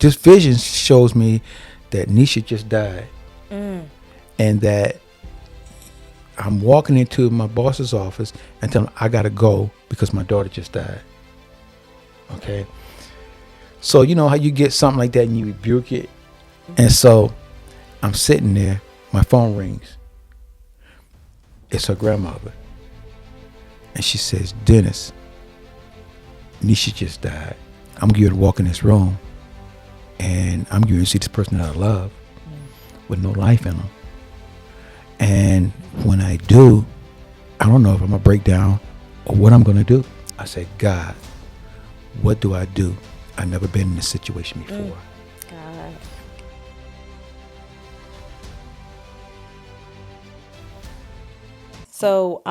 this vision shows me that Nisha just died, and that I'm walking into my boss's office and telling him I gotta go because my daughter just died. Okay, so you know how you get something like that and you rebuke it, and so I'm sitting there, my phone rings. It's her grandmother, and she says, "Dennis, Nisha just died. I'm going to walk in this room, and I'm going to see this person that I love with no life in them. And when I do, I don't know if I'm going to break down or what I'm going to do." I said, "God, what do I do? I've never been in this situation before." God. So,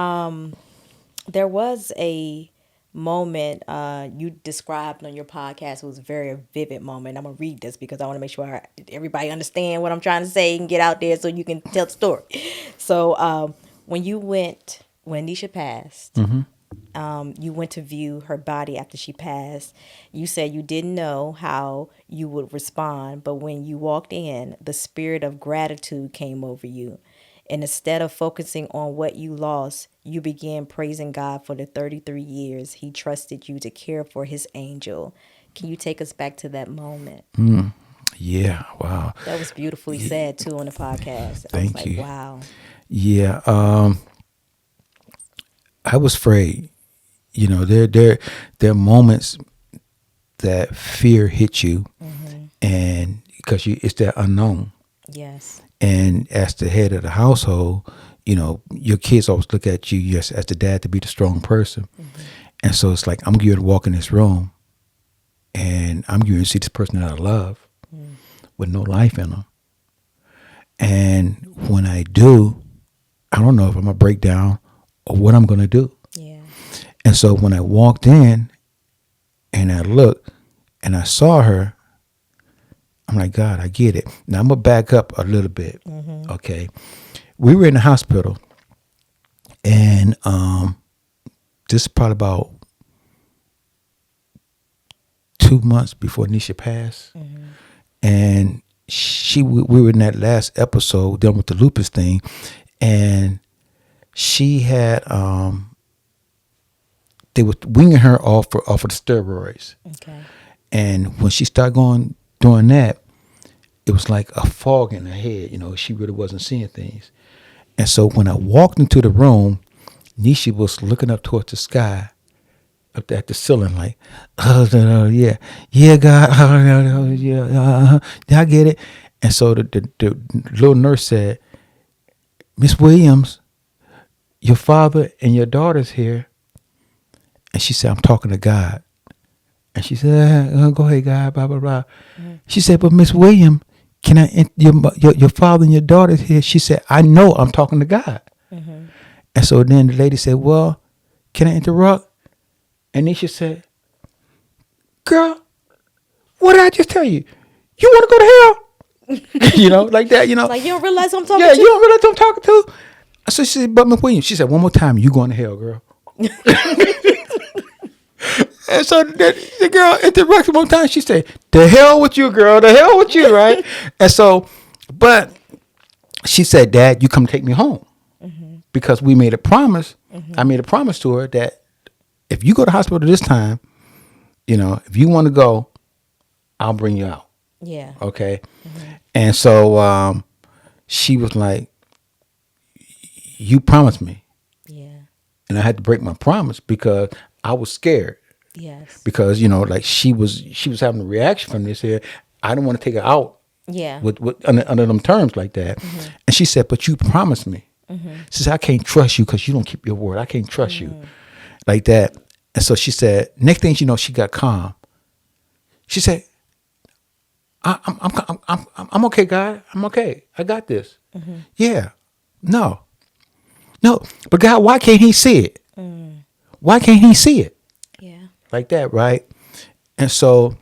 there was a moment you described on your podcast. It was a very vivid moment. I'm gonna read this because I want to make sure everybody understand what I'm trying to say and get out there so you can tell the story. So when Nisha passed, you went to view her body after she passed. You said you didn't know how you would respond, but when you walked in, the spirit of gratitude came over you. And instead of focusing on what you lost, you began praising God for the 33 years He trusted you to care for His angel. Can you take us back to that moment? Yeah, wow. That was beautifully said too on the podcast. I was Thank like, you. wow. Yeah, I was afraid. You know, there are moments that fear hits you, and because it's that unknown. Yes. And as the head of the household, you know, your kids always look at you, yes, as the dad, to be the strong person. And so it's like, I'm going to walk in this room, and I'm going to see this person that I love with no life in them. And when I do, I don't know if I'm going to break down or what I'm going to do. Yeah. And so when I walked in and I looked and I saw her, I'm like, God, I get it. Now I'm going to back up a little bit. Okay. We were in the hospital, and this is probably about 2 months before Nisha passed. And we were in that last episode dealing with the lupus thing, and she had, they were weaning her off of the steroids. Okay. And when she started doing that, it was like a fog in her head. You know, she really wasn't seeing things. And so when I walked into the room, Nisha was looking up towards the sky, up there at the ceiling, like, yeah, God, yeah, I get it. And so the little nurse said, "Miss Williams, your father and your daughter's here." And she said, "I'm talking to God." And she said, "Go ahead, God, blah, blah, blah." She said, "But Miss Williams, can I, your father and your daughter's here?" She said, "I know I'm talking to God." And so then the lady said, "Well, can I interrupt?" And Nisha said, "Girl, what did I just tell you? You want to go to hell?" You know, like that, you know. Like, you don't realize who I'm talking Yeah, to? you don't realize who I'm talking to? So she said, "But Miss Williams," she said, "one more time, you going to hell, girl." And so the girl interrupted one time. She said, "The hell with you, girl. The hell with you," right? And so, but she said, "Dad, you come take me home." Because we made a promise. I made a promise to her that if you go to the hospital this time, you know, if you want to go, I'll bring you out. Yeah. Okay. And so she was like, "You promised me." Yeah. And I had to break my promise because I was scared. Yes. Because, you know, like she was having a reaction from this here. I didn't want to take her out Yeah. with under them terms like that. And she said, "But you promised me." She said, "I can't trust you because you don't keep your word. I can't trust you," like that. And so she said, next thing you know, she got calm. She said, I'm okay, God. I'm okay. I got this." Yeah. No. But God, why can't he see it? Why can't he see it? Yeah. Like that, right? And so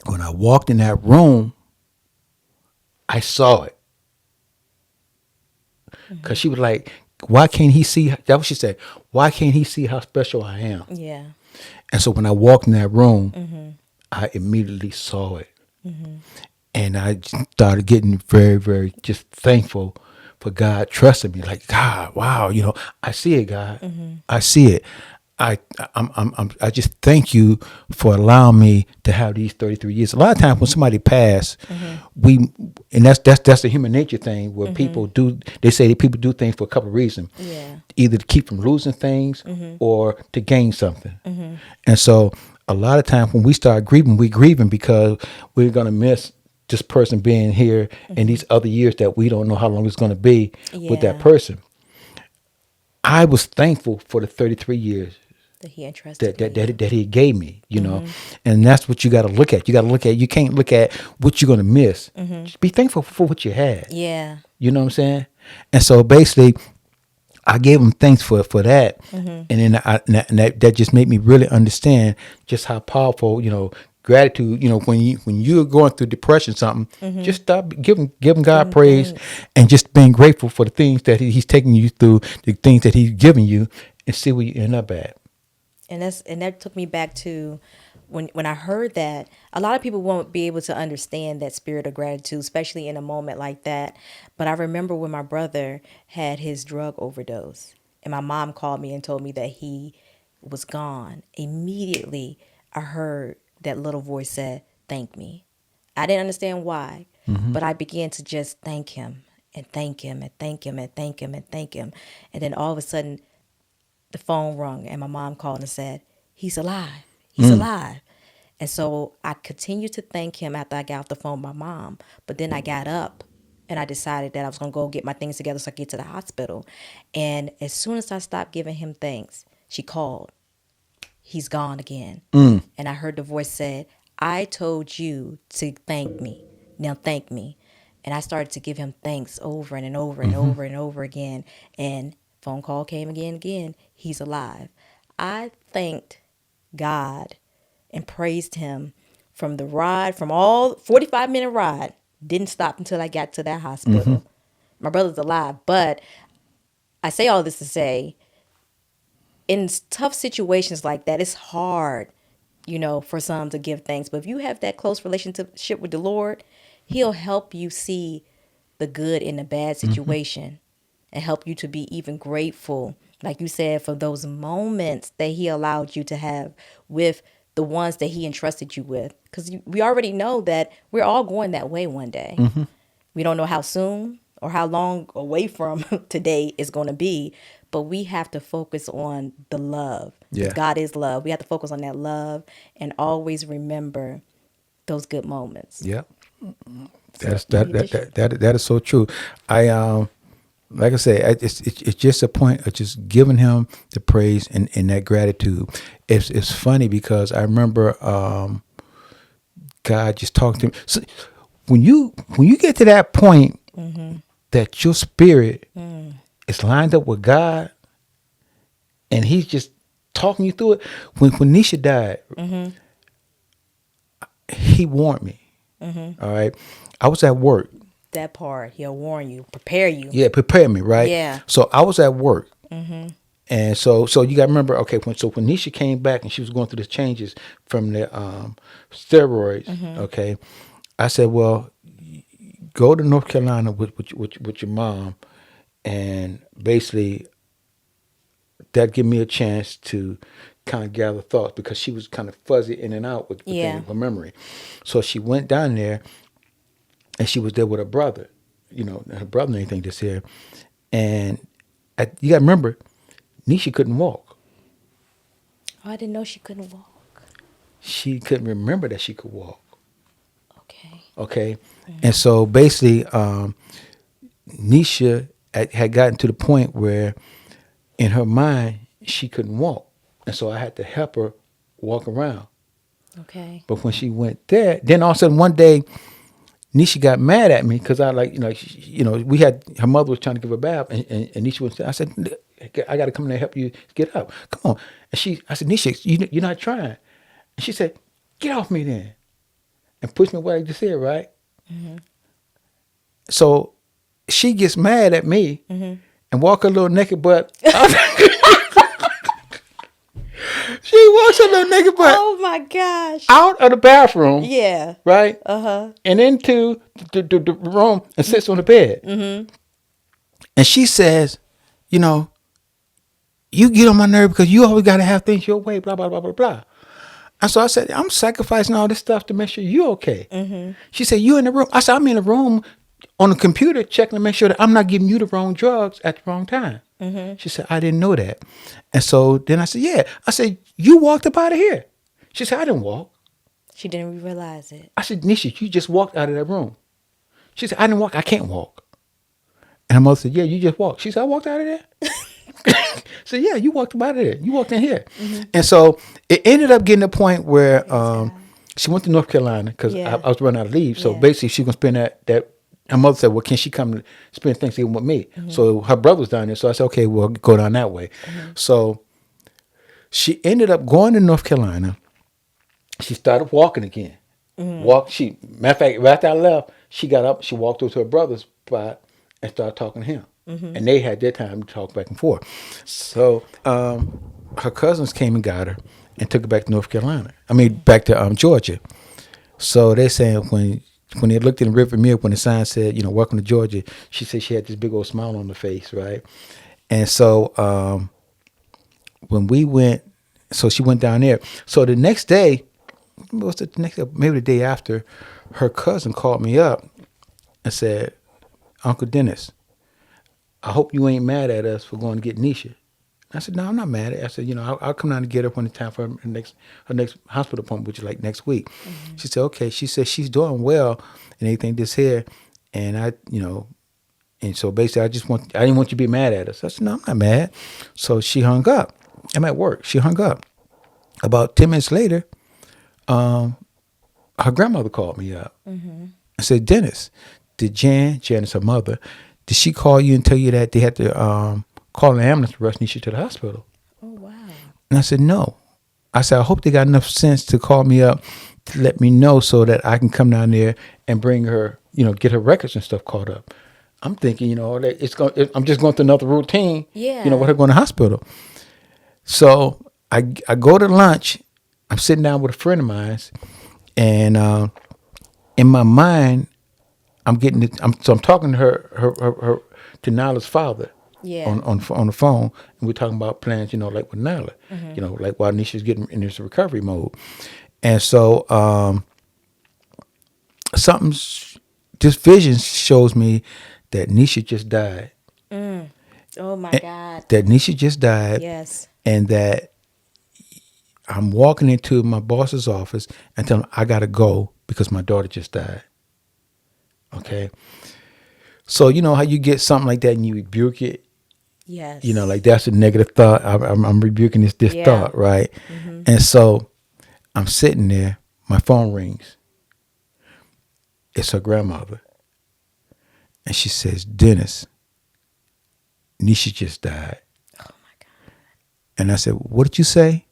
when I walked in that room, I saw it. Because she was like, "Why can't he see?" That's what she said. "Why can't he see how special I am?" Yeah. And so when I walked in that room, I immediately saw it. And I just started getting very, very just thankful for God trusting me. Like, God, wow, I see it, God. I see it. I just thank you for allowing me to have these 33 years. A lot of times when somebody pass, and that's the human nature thing where people do. They say that people do things for a couple of reasons, Yeah. either to keep from losing things or to gain something. And so a lot of times when we start grieving, we're grieving because we're gonna miss this person being here and these other years that we don't know how long it's gonna be with that Yeah. person. I was thankful for the 33 years That he entrusted that in that you. that he gave me, and that's what you got to look at. You got to look at. You can't look at what you're gonna miss. Just be thankful for what you had. Yeah. You know what I'm saying? And so basically, I gave him thanks for that, and then that just made me really understand just how powerful gratitude. When you're going through depression, something, just stop giving God Giving praise, thanks. and just being grateful for the things that he's taking you through, the things that he's giving you, and see where you end up at. And that took me back to when I heard that. A lot of people won't be able to understand that spirit of gratitude, especially in a moment like that. But I remember when my brother had his drug overdose, and my mom called me and told me that he was gone. Immediately, I heard that little voice said, "Thank me." I didn't understand why, but I began to just thank him and thank him and thank him and thank him and thank him. And then all of a sudden, the phone rung and my mom called and said, "He's alive. He's alive." And so I continued to thank him after I got off the phone with my mom. But then I got up and I decided that I was going to go get my things together so I could get to the hospital. And as soon as I stopped giving him thanks, she called. "He's gone again." And I heard the voice said, "I told you to thank me. Now thank me." And I started to give him thanks over and over and over and over again. And phone call came again. "He's alive." I thanked God and praised him from the ride, from all 45-minute ride. Didn't stop until I got to that hospital. My brother's alive, but I say all this to say, in tough situations like that, it's hard, for some to give thanks. But if you have that close relationship with the Lord, he'll help you see the good in the bad situation and help you to be even grateful, like you said, for those moments that he allowed you to have with the ones that he entrusted you with. Because we already know that we're all going that way one day. We don't know how soon or how long away from today is going to be, but we have to focus on the love because Yeah. God is love. We have to focus on that love and always remember those good moments. Yep. So, That is so true. I like I say, it's just a point of just giving him the praise and that gratitude. It's funny because I remember God just talking to me. So when you get to that point that your spirit is lined up with God and he's just talking you through it. When Nisha died, he warned me. All right. I was at work. that part, he'll warn you, prepare you. Yeah, prepare me, right? Yeah. So I was at work. And so you got to remember, okay, when Nisha came back and she was going through the changes from the steroids, okay, I said, well, go to North Carolina with your mom, and basically that give me a chance to kind of gather thoughts because she was kind of fuzzy in and out with Yeah. her memory. So she went down there, and she was there with her brother, her brother and anything that's here, and you got to remember, Nisha couldn't walk. Oh, I didn't know she couldn't walk. She couldn't remember that she could walk. Okay. Okay, and so basically, Nisha had gotten to the point where, in her mind, she couldn't walk, and so I had to help her walk around. Okay. But when she went there, then all of a sudden one day, Nisha got mad at me because I we had her mother was trying to give her a bath, and Nisha was. I said, I got to come in there and help you get up. Come on. And I said, Nisha, you're not trying. And she said, get off me then, and pushed me what I just said, right? So she gets mad at me and walk her little naked butt. She walks her little naked butt Oh my gosh. out of the bathroom, Yeah. right, Uh-huh. and into the room and sits on the bed. Mm-hmm. And she says, you know, you get on my nerve because you always got to have things your way, blah, blah, blah, blah, blah. And so I said, I'm sacrificing all this stuff to make sure you're okay. Mm-hmm. She said, you in the room? I said, I'm in the room on the computer checking to make sure that I'm not giving you the wrong drugs at the wrong time. Mm-hmm. She said, I didn't know that. And so then I said, yeah. I said, you walked up out of here. She said, I didn't walk. She didn't realize it. I said, Nisha, you just walked out of that room. She said, I didn't walk. I can't walk. And her mother said, yeah, you just walked. She said, I walked out of there? So yeah, you walked out of there. You walked in here. Mm-hmm. And so it ended up getting to a point where she went to North Carolina because Yeah. I was running out of leave. So Yeah. basically she was going to spend that. Her mother said, well, can she come spend Thanksgiving with me? Mm-hmm. So her brother was down there. So I said, okay, we'll go down that way. Mm-hmm. So she ended up going to North Carolina. She started walking again. Mm-hmm. Matter of fact, right after I left, she got up, she walked over to her brother's spot and started talking to him. Mm-hmm. And they had their time to talk back and forth. So her cousins came and got her and took her back to North Carolina. I mean, back to Georgia. So they're saying when they looked in the rearview mirror, when the sign said, welcome to Georgia, she said she had this big old smile on her face, right? And so when we went, so she went down there. So the next day, what's the next day? Maybe the day after, her cousin called me up and said, Uncle Dennis, I hope you ain't mad at us for going to get Nisha. I said, no, I'm not mad at her. I said, I'll come down to get her when it's time for her next hospital appointment, which is like next week. Mm-hmm. She said, okay. She said she's doing well and everything this here. And and so basically I didn't want you to be mad at us. I said, no, I'm not mad. So she hung up. I'm at work. She hung up. About 10 minutes later, her grandmother called me up. Mm-hmm. I said, Dennis, did Janice, her mother, did she call you and tell you that they had to call an ambulance to rush Nisha to the hospital? Oh, wow. And I said, no. I said, I hope they got enough sense to call me up to let me know so that I can come down there and bring her, get her records and stuff caught up. I'm thinking, I'm just going through another routine, Yeah. with her going to the hospital. So I go to lunch. I'm sitting down with a friend of mine, and in my mind, I'm talking to her to Nyla's father. Yeah. On the phone, and we're talking about plans, like with Nyla, mm-hmm. Like while Nisha's getting in this recovery mode, and so this vision shows me that Nisha just died. Mm. Oh my God. That Nisha just died. Yes. And that I'm walking into my boss's office and telling him I gotta go because my daughter just died. Okay. So you know how you get something like that and you rebuke it. Yes. Like that's a negative thought. I'm rebuking this Yeah. thought, right? Mm-hmm. And so I'm sitting there. My phone rings. It's her grandmother. And she says, Dennis, Nisha just died. Oh, my God. And I said, what did you say?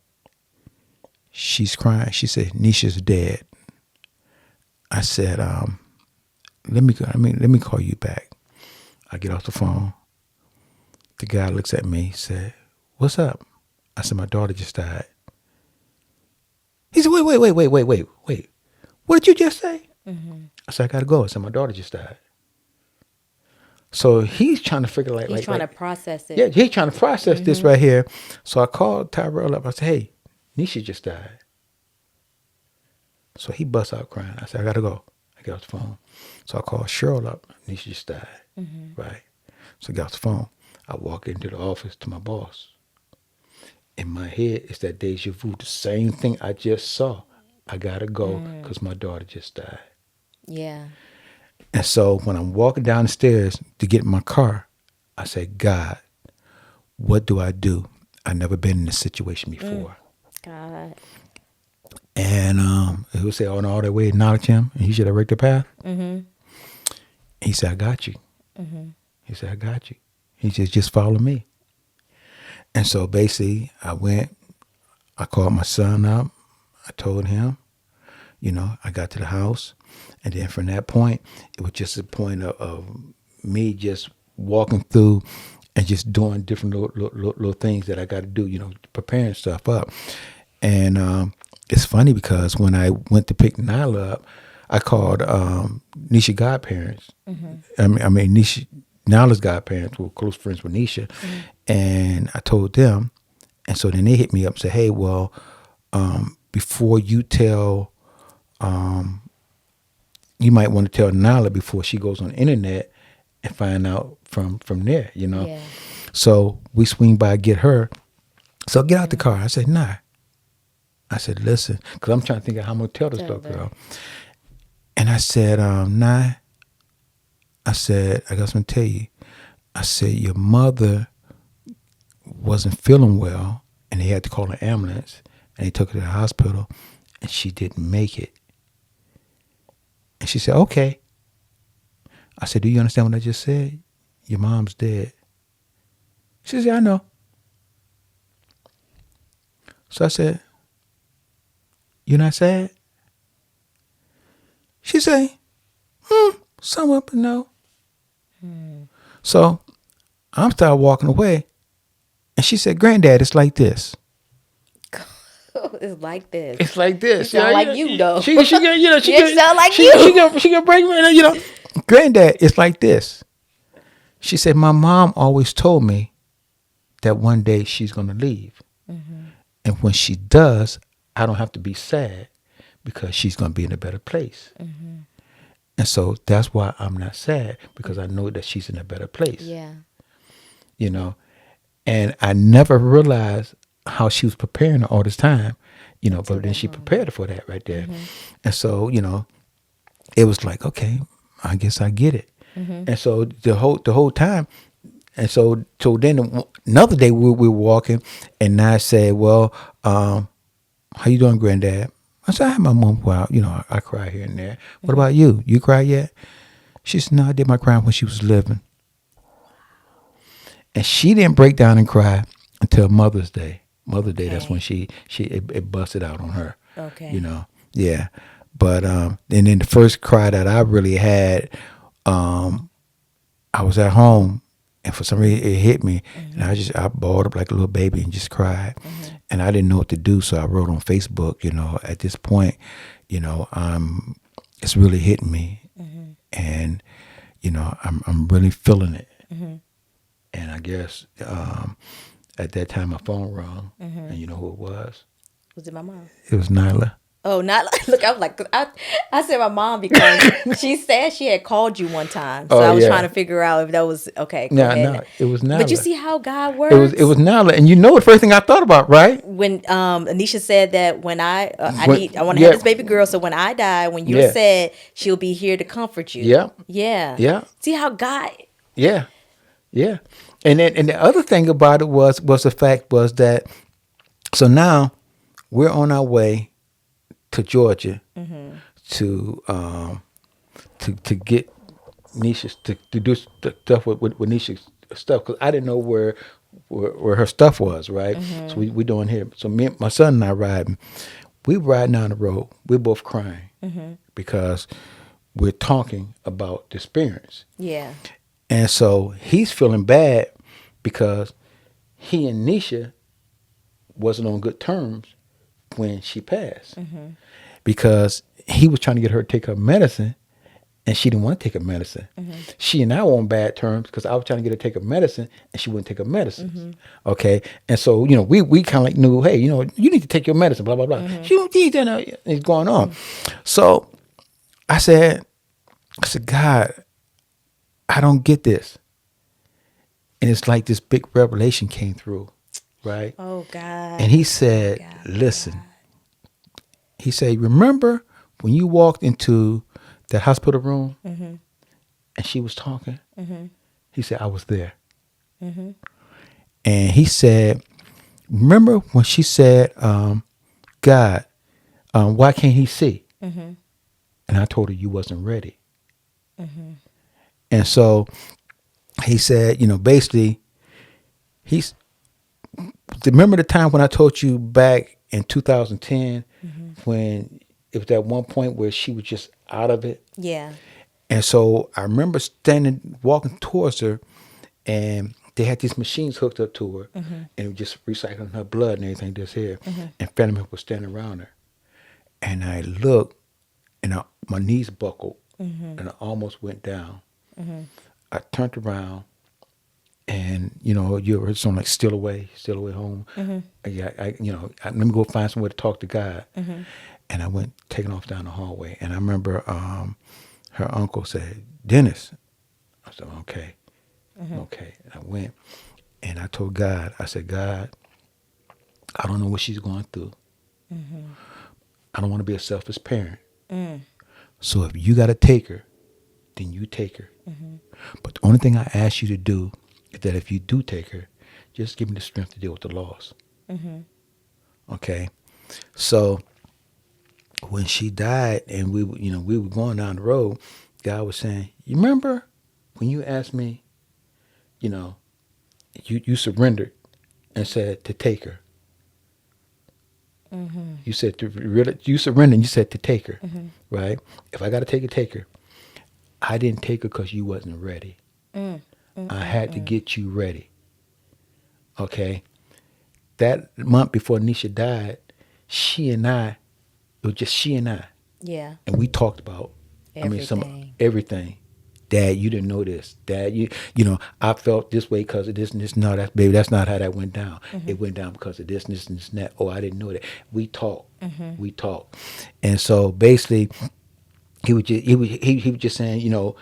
She's crying. She said, Nisha's dead. I said, let me call you back. I get off the phone. The guy looks at me, said, what's up? I said, my daughter just died. He said, wait. What did you just say? Mm-hmm. I said, I gotta go. I said, my daughter just died. So he's trying to figure he's trying to process it. Yeah, he's trying to process this right here. So I called Tyrell up. I said, hey, Nisha just died. So he busts out crying. I said, I gotta go. I get off the phone. So I called Cheryl up. Nisha just died. Mm-hmm. Right. So I got off the phone. I walk into the office to my boss. In my head, it's that deja vu. The same thing I just saw. I gotta go because my daughter just died. Yeah. And so when I'm walking down the stairs to get in my car, I say, God, what do I do? I've never been in this situation before. God. And he would say, on all that way, acknowledge him, and he should direct the path. Mm-hmm. He said, I got you. Mm-hmm. He said, I got you. He said, just follow me. And so basically, I called my son up. I told him, I got to the house. And then from that point, it was just a point of me just walking through and just doing different little things that I got to do, preparing stuff up. And it's funny because when I went to pick Nyla up, I called Nisha godparents. I mean Nisha, Nyla's godparents were close friends with Nisha, and I told them, and so then they hit me up and said, "Hey, well, before you tell, you might want to tell Nyla before she goes on the internet and find out from there, you know." Yeah. So we swing by, get her. So get out the car. I said, "Nah." I said, "Listen," because I'm trying to think of how I'm gonna tell this Tell little her. girl. And I said, "Nah." I said, "I got something to tell you." I said, "Your mother wasn't feeling well, and they had to call an ambulance, and they took her to the hospital, and she didn't make it." And she said, "Okay." I said, "Do you understand what I just said? Your mom's dead." She said, "I know." So I said, "You're not sad?" She said, somewhat, but no. So I'm started walking away, and she said, "Granddad, it's like this." It's like this. It's like this. You sound like you, though. She gonna, you know, she You gonna, sound like she, you. she gonna break me, you know. "Granddad, it's like this." She said, "My mom always told me that one day she's gonna leave, and when she does, I don't have to be sad because she's gonna be in a better place. And so that's why I'm not sad, because I know that she's in a better place." Yeah. You know, and I never realized how she was preparing her all this time, you know, but then she prepared her for that right there. And so, you know, it was like, okay, I guess I get it. And so the whole time, and so then another day we were walking, and I said, "Well, how you doing, Granddad?" I said, "I had my mom go out, you know, I cry here and there. What about you? You cry yet?" She said, "No, I did my crying when she was living." And she didn't break down and cry until Mother's Day. Mother's Day, that's when it busted out on her. Okay. You know, yeah. But and then the first cry that I really had, I was at home, and for some reason it hit me, and I balled up like a little baby and just cried, and I didn't know what to do, so I wrote on Facebook, you know, at this point, you know, it's really hitting me, and you know, I'm really feeling it. And I guess at that time my phone rang, and you know who it was? Was it my mom? It was Nyla. Oh, not look. I was like, I said my mom because she said she had called you one time, so Oh, I was yeah. trying to figure out if that was okay. Go No, ahead. it was Nyla. But you see how God It works. was Nyla, and you know the first thing I thought about, right? When Anisha said that when I want to Yeah. have this baby girl, so when I die, when you're Yeah. sad, she'll be here to comfort you. Yeah. Yeah. Yeah. See how God. Yeah, yeah. And then the other thing about it was the fact was that, so now we're on our way to Georgia to get Nisha to do stuff with Nisha's stuff, because I didn't know where her stuff was, right? So we doing here. So my son and I riding. We riding down the road. We're both crying because we're talking about the experience. Yeah. And so he's feeling bad because he and Nisha wasn't on good terms when she passed. Because he was trying to get her to take her medicine, and she didn't want to take her medicine. She and I were on bad terms because I was trying to get her to take her medicine, and she wouldn't take her medicines. Okay? And so, you know, we kind of like knew, hey, you know, you need to take your medicine, blah, blah, blah. She don't need that. It's going on. So I said, "God, I don't get this." And it's like this big revelation came through, right? Oh God. And he said, "Listen." He said, "Remember when you walked into that hospital room and she was talking?" He said, "I was there." And he said, "Remember when she said, God, why can't he see?" And I told her you wasn't ready. And so he said, you know, basically, remember the time when I told you back in 2010 when it was that one point where she was just out of it? Yeah. And so I remember walking towards her, and they had these machines hooked up to her, and it was just recycling her blood and everything that's here. And family was standing around her. And I looked, and my knees buckled, and I almost went down. I turned around, and you heard something like "Still away home." Yeah, let me go find somewhere to talk to God. And I went taking off down the hallway, and I remember her uncle said, "Dennis." I said, "Okay, okay." And I went, and I told God, I said, "God, I don't know what she's going through. I don't want to be a selfish parent. So if you got to take her, then you take her. But the only thing I ask you to do is that if you do take her, just give me the strength to deal with the loss." Okay? So when she died and we were going down the road, God was saying, "You remember when you asked me, you surrendered and said to take her. You said you surrendered and you said to take her, right? If I got to take her. I didn't take her because you wasn't ready. I had to get you ready." Okay? That month before Nisha died, it was just she and I. Yeah. And we talked about, Everything. everything. Dad, you didn't know this. Dad, I felt this way because of this and this. No, that's not how that went down. It went down because of this and this and this and that. Oh, I didn't know that. We talked. We talked. And so basically, he was just saying,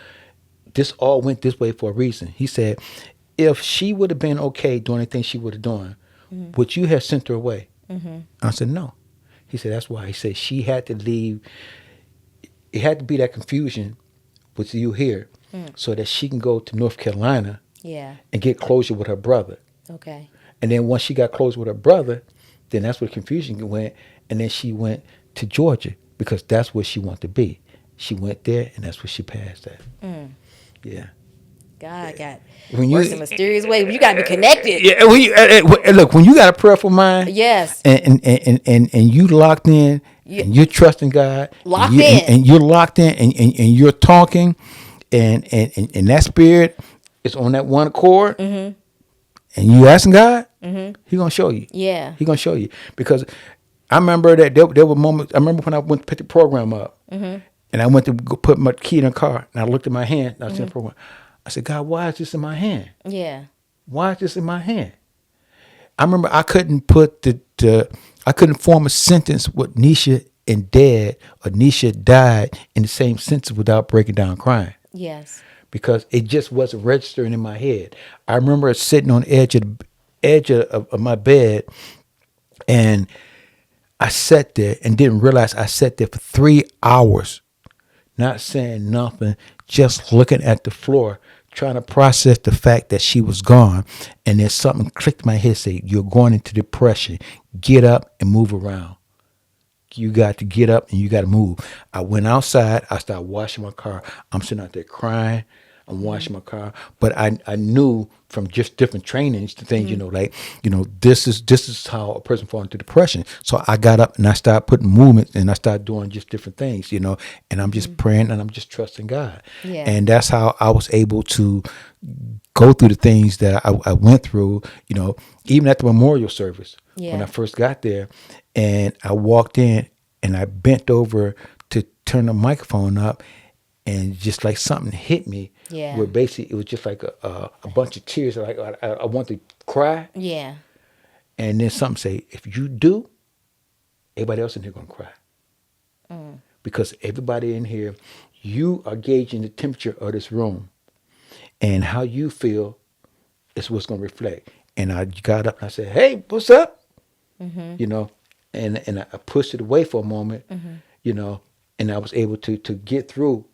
this all went this way for a reason. He said, if she would have been okay doing anything she would have done, would you have sent her away? I said, no. He said, that's why. He said she had to leave. It had to be that confusion with you here so that she can go to North Carolina and get closure with her brother. Okay. And then once she got closure with her brother, then that's where confusion went. And then she went to Georgia because that's where she wanted to be. She went there, and that's where she passed at. Yeah. God got When works in mysterious ways. You got to be connected. Yeah. Look, when you got a prayerful mind, Yes. and you locked in, and you're trusting God, Locked in. and you're locked in, and you're talking, and that spirit is on that one accord, and you asking God, He gonna show you. Yeah. He gonna show you because I remember that there were moments. I remember when I went to pick the program up, and I went to go put my key in the car, and I looked at my hand, and I said, "Program." I said, "God, why is this in my hand? Yeah. Why is this in my hand?" I remember I couldn't put I couldn't form a sentence with Nisha and Dad or Nisha died in the same sentence without breaking down crying. Yes. Because it just wasn't registering in my head. I remember sitting on the edge of my bed, and I sat there and didn't realize I sat there for 3 hours, not saying nothing, just looking at the floor, trying to process the fact that she was gone. And then something clicked in my head, say, "You're going into depression. Get up and move around. You got to get up and you got to move." I went outside. I started washing my car. I'm sitting out there crying. I'm washing my car. But I knew from just different trainings, the things, this is how a person falls into depression. So I got up and I started putting movements and I started doing just different things, and I'm just praying and I'm just trusting God. Yeah. And that's how I was able to go through the things that I went through, even at the memorial service. Yeah. When I first got there, and I walked in and I bent over to turn the microphone up, and just like something hit me. Yeah. Where basically it was just like a bunch of tears. Like I want to cry. Yeah. And then something say, if you do, everybody else in here gonna cry. Because everybody in here, you are gauging the temperature of this room, and how you feel is what's gonna reflect. And I got up and I said, "Hey, what's up?" And I pushed it away for a moment, and I was able to get through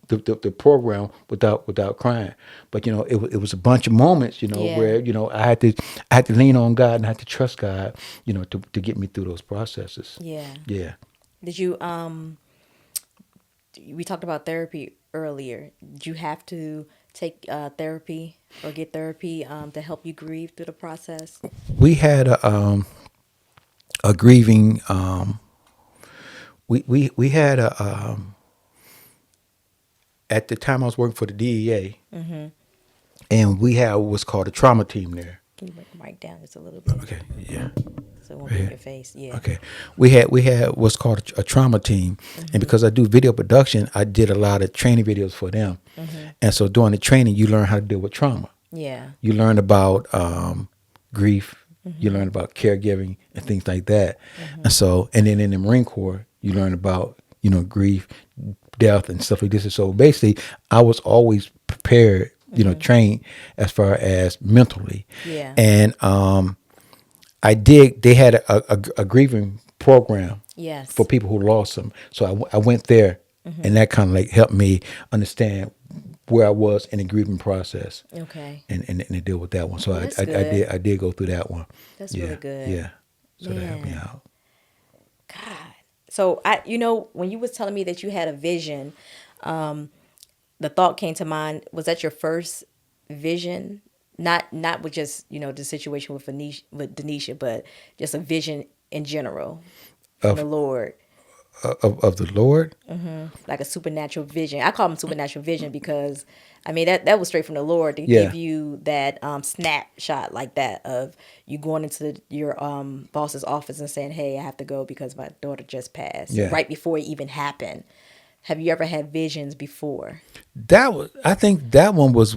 the program without crying. But it was a bunch of moments, Yeah. where I had to lean on God and I had to trust God, to get me through those processes. Yeah. Yeah. Did you we talked about therapy earlier. Did you have to take therapy or get therapy to help you grieve through the process? We had a grieving. We had at the time I was working for the DEA, and we have what's called a trauma team there. Can you bring the mic down just a little bit Okay, yeah. so it won't be in your face? Yeah. Okay, we had what's called a trauma team, and because I do video production, I did a lot of training videos for them, and so during the training, you learn how to deal with trauma. Yeah. You learn about grief, you learn about caregiving and things like that, and so and then in the Marine Corps, you learn about grief, death, and stuff like this. And so basically, I was always prepared, trained as far as mentally, Yeah. and I did. They had a grieving program Yes. for people who lost them. So I went there, and that kind of like helped me understand where I was in the grieving process, Okay. and to deal with that one. So That's I good. did go through that one. That's Yeah, really good. Yeah. So that helped me Man. out. God. So when you was telling me that you had a vision, the thought came to mind. Was that your first vision? Not with just the situation with Denisha, but just a vision in general from the Of Lord, of the Lord. like a supernatural vision. I call them supernatural vision because I mean that was straight from the Lord to Yeah. give you that snapshot like that of you going into your boss's office and saying, "Hey, I have to go because my daughter just passed," Yeah. right before it even happened. Have you ever had visions before? I think that one was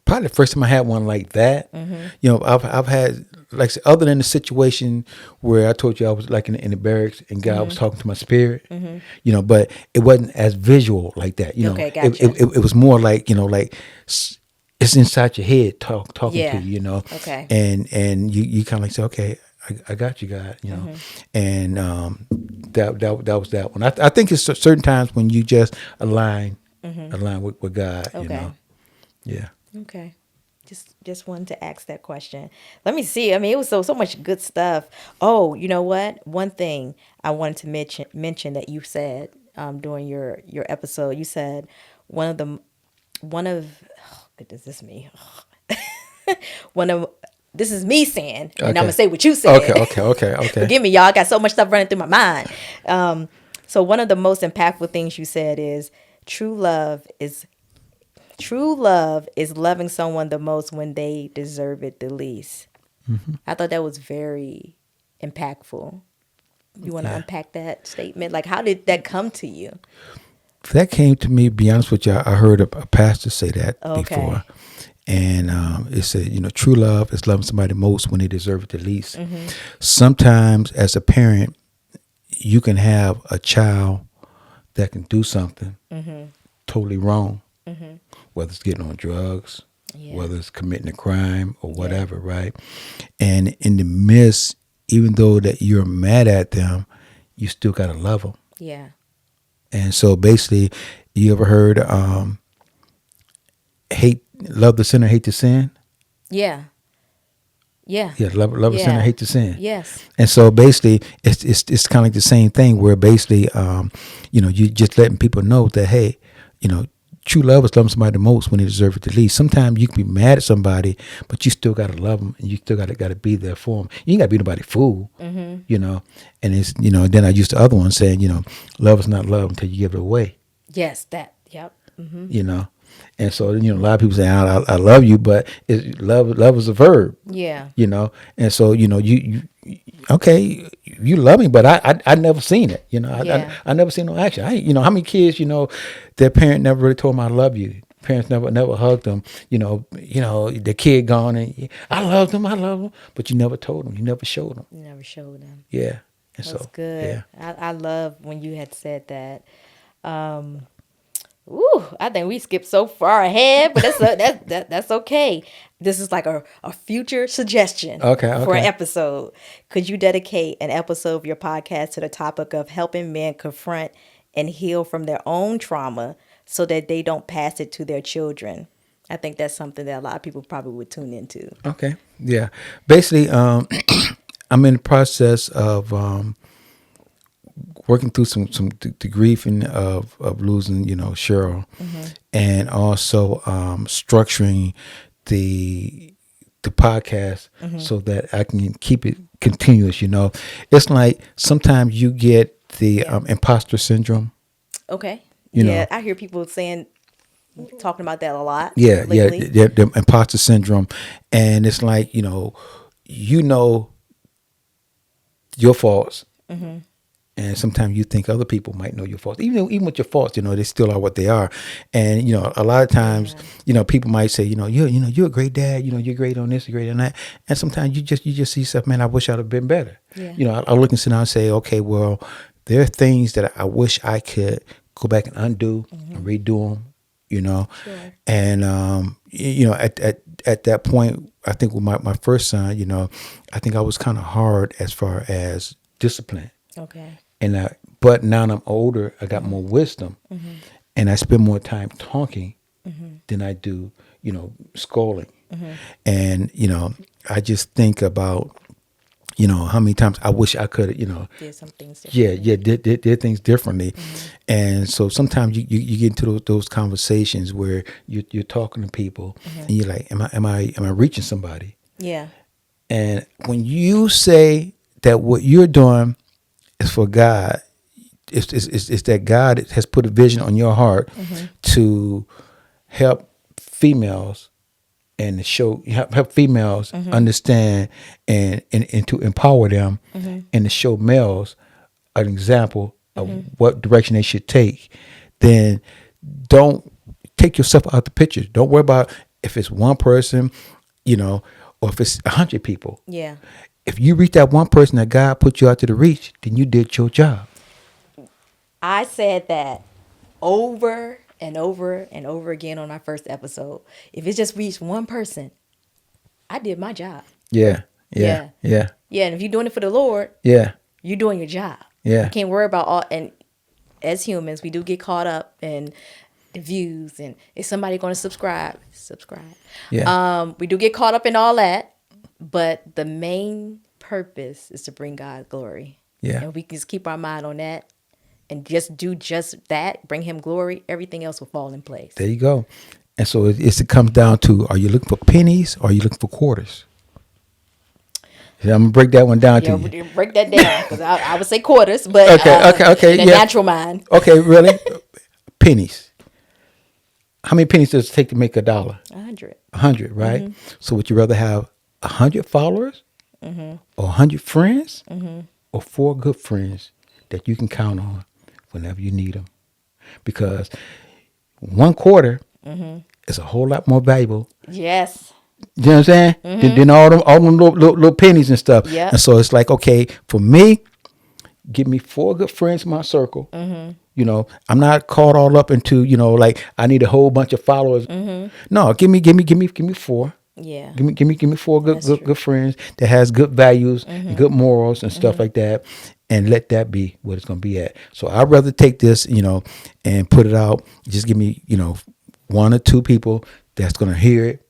probably the first time I had one like that. I've had, like I said, other than the situation where I told you I was like in the barracks and God was talking to my spirit, but it wasn't as visual like that. Okay, it, gotcha. it was more like it's inside your head talking Yeah. to you, Okay. and you kind of like say, okay, I got you, God, and that was that one. I think it's certain times when you just align with God, Okay. Yeah. Okay. Just wanted to ask that question. Let me see. I mean, it was so much good stuff. Oh, you know what? One thing I wanted to mention that you said during your episode, you said one of oh, goodness, this is me. one of this is me saying, and I'm Okay. gonna say what you said. Okay. Forgive me, y'all. I got so much stuff running through my mind. So one of the most impactful things you said is true love is loving someone the most when they deserve it the least. I thought that was very impactful. You want to Yeah. unpack that statement? Like, how did that come to you? That came to me, be honest with you, I heard a pastor say that Okay. before. And it said, true love is loving somebody most when they deserve it the least. Sometimes as a parent, you can have a child that can do something totally wrong, whether it's getting on drugs, Yeah. whether it's committing a crime or whatever, right? And in the midst, even though that you're mad at them, you still got to love them. Yeah. And so basically, you ever heard love the sinner, hate the sin? Yeah. Yeah. Yeah, love the sinner, hate the sin. Yes. And so basically, it's kind of like the same thing where basically, you just letting people know that, hey, true love is loving somebody the most when they deserve it the least. Sometimes you can be mad at somebody, but you still got to love them, and you still got to be there for them. You ain't got to be nobody fool, And it's, then I used the other one saying, love is not love until you give it away, Yes. That. Yep. And so, a lot of people say, I love you, but love is a verb, Yeah. And so, you okay, you love me, but I never seen it, Yeah. I never seen no action. How many kids, their parent never really told them I love you. Parents never hugged them. The kid gone and I love them, but you never told them, you never showed them. You never showed them. Yeah, and That's so good. yeah. I love when you had said that. Ooh, I think we skipped so far ahead, but that's okay. This is like a future suggestion for an episode. Could you dedicate an episode of your podcast to the topic of helping men confront and heal from their own trauma so that they don't pass it to their children? I think that's something that a lot of people probably would tune into. Okay, yeah. Basically, I'm in the process of working through the grieving of losing, Cheryl, and also structuring the podcast so that I can keep it continuous. It's like sometimes you get the imposter syndrome. Okay. You Yeah, know. I hear people saying talking about that a lot Yeah, yeah, lately. the imposter syndrome, and it's like you know your faults, and sometimes you think other people might know your faults. Even with your faults, they still are what they are. And a lot of times, Yeah. people might say, you're a great dad. You're great on this, you're great on that. And sometimes you just see stuff, man. I wish I'd have been better. Yeah. I look and sit down and say, okay, well, there are things that I wish I could go back and undo and redo them. Sure. And at that point, I think with my first son, I think I was kind of hard as far as discipline. Okay. But now I'm older, I got more wisdom, and I spend more time talking than I do, scolding. And I just think about, how many times I wish I could, Did some things differently. yeah, did things differently. And so sometimes you get into those conversations where you're talking to people, and you're like, am I reaching somebody? Yeah. And when you say that what you're doing is for God, it's that God has put a vision on your heart to help females and help females understand and to empower them and to show males an example of what direction they should take. Then don't take yourself out the picture. Don't worry about if it's one person, or if it's 100 people. Yeah. If you reach that one person that God put you out to the reach, then you did your job. I said that over and over and over again on our first episode. If it just reached one person, I did my job. Yeah. Yeah. Yeah. Yeah, and if you're doing it for the Lord, Yeah. you're doing your job. Yeah. You can't worry about all. And as humans, we do get caught up in the views and is somebody going to subscribe? Yeah. We do get caught up in all that, but the main purpose is to bring God glory. Yeah. And we can just keep our mind on that and just do just that, bring Him glory. Everything else will fall in place. There you go. And so it comes down to, are you looking for pennies or are you looking for quarters? Yeah, I'm gonna break that one down to you. Break that down because I would say quarters, but Okay, in a yeah. natural mind, Okay, really? Pennies. How many pennies does it take to make $1? 100. 100, right? So would you rather have 100 followers or 100 friends or 4 good friends that you can count on whenever you need them? Because 1 quarter is a whole lot more valuable. Yes. You know what I'm saying? Than all them little pennies and stuff. Yeah. And so it's like, okay, for me, give me 4 good friends in my circle. I'm not caught all up into, like I need a whole bunch of followers. No, give me 4. Yeah. Give me 4 That's true. good friends that has good values and good morals and stuff like that, and let that be what it's gonna be at. So I'd rather take this, and put it out. Just give me, 1 or 2 people that's gonna hear it.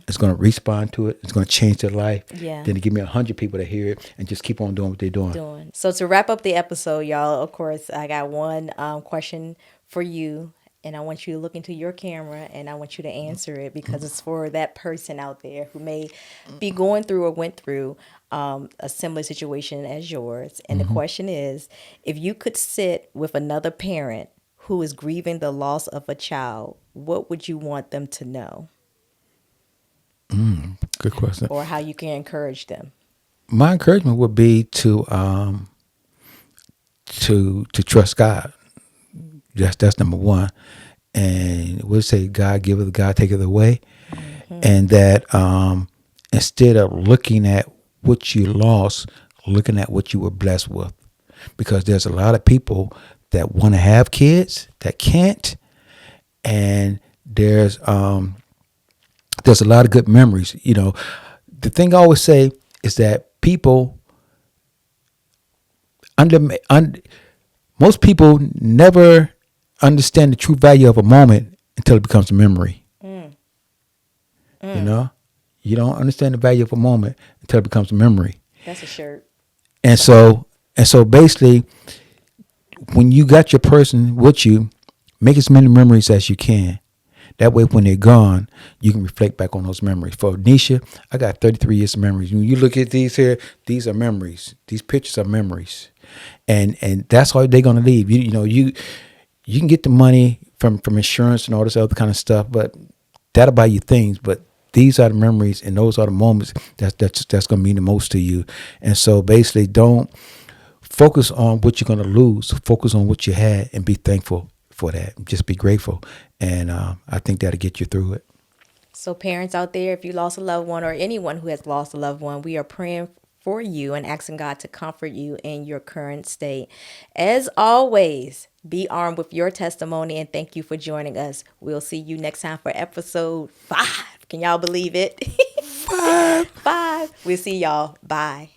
It's going to respond to it. It's going to change their life. Yeah. Then to give me 100 people that hear it and just keep on doing what they're doing. So to wrap up the episode, y'all, of course, I got one question for you, and I want you to look into your camera, and I want you to answer it because it's for that person out there who may be going through or went through a similar situation as yours. And the question is, if you could sit with another parent who is grieving the loss of a child, what would you want them to know? Good question. Or how you can encourage them? My encouragement would be to trust God. That's number one. And we'll say God giveth, God taketh away. And that instead of looking at what you lost, looking at what you were blessed with. Because there's a lot of people that want to have kids that can't. And there's a lot of good memories. The thing I always say is that people most people never understand the true value of a moment until it becomes a memory. You don't understand the value of a moment until it becomes a memory. That's a shirt. And so basically, when you got your person with you, make as many memories as you can. That way, when they're gone, you can reflect back on those memories. For Nisha, I got 33 years of memories. When you look at these here, these are memories. These pictures are memories. And that's how they're going to leave. You can get the money from insurance and all this other kind of stuff, but that'll buy you things. But these are the memories and those are the moments that's going to mean the most to you. And so basically, don't focus on what you're going to lose. Focus on what you had and be thankful for that. Just be grateful. And I think that'll get you through it. So, parents out there, if you lost a loved one or anyone who has lost a loved one, we are praying for you and asking God to comfort you in your current state. As always, be armed with your testimony and thank you for joining us. We'll see you next time for episode 5. Can y'all believe it? 5. We'll see y'all. Bye.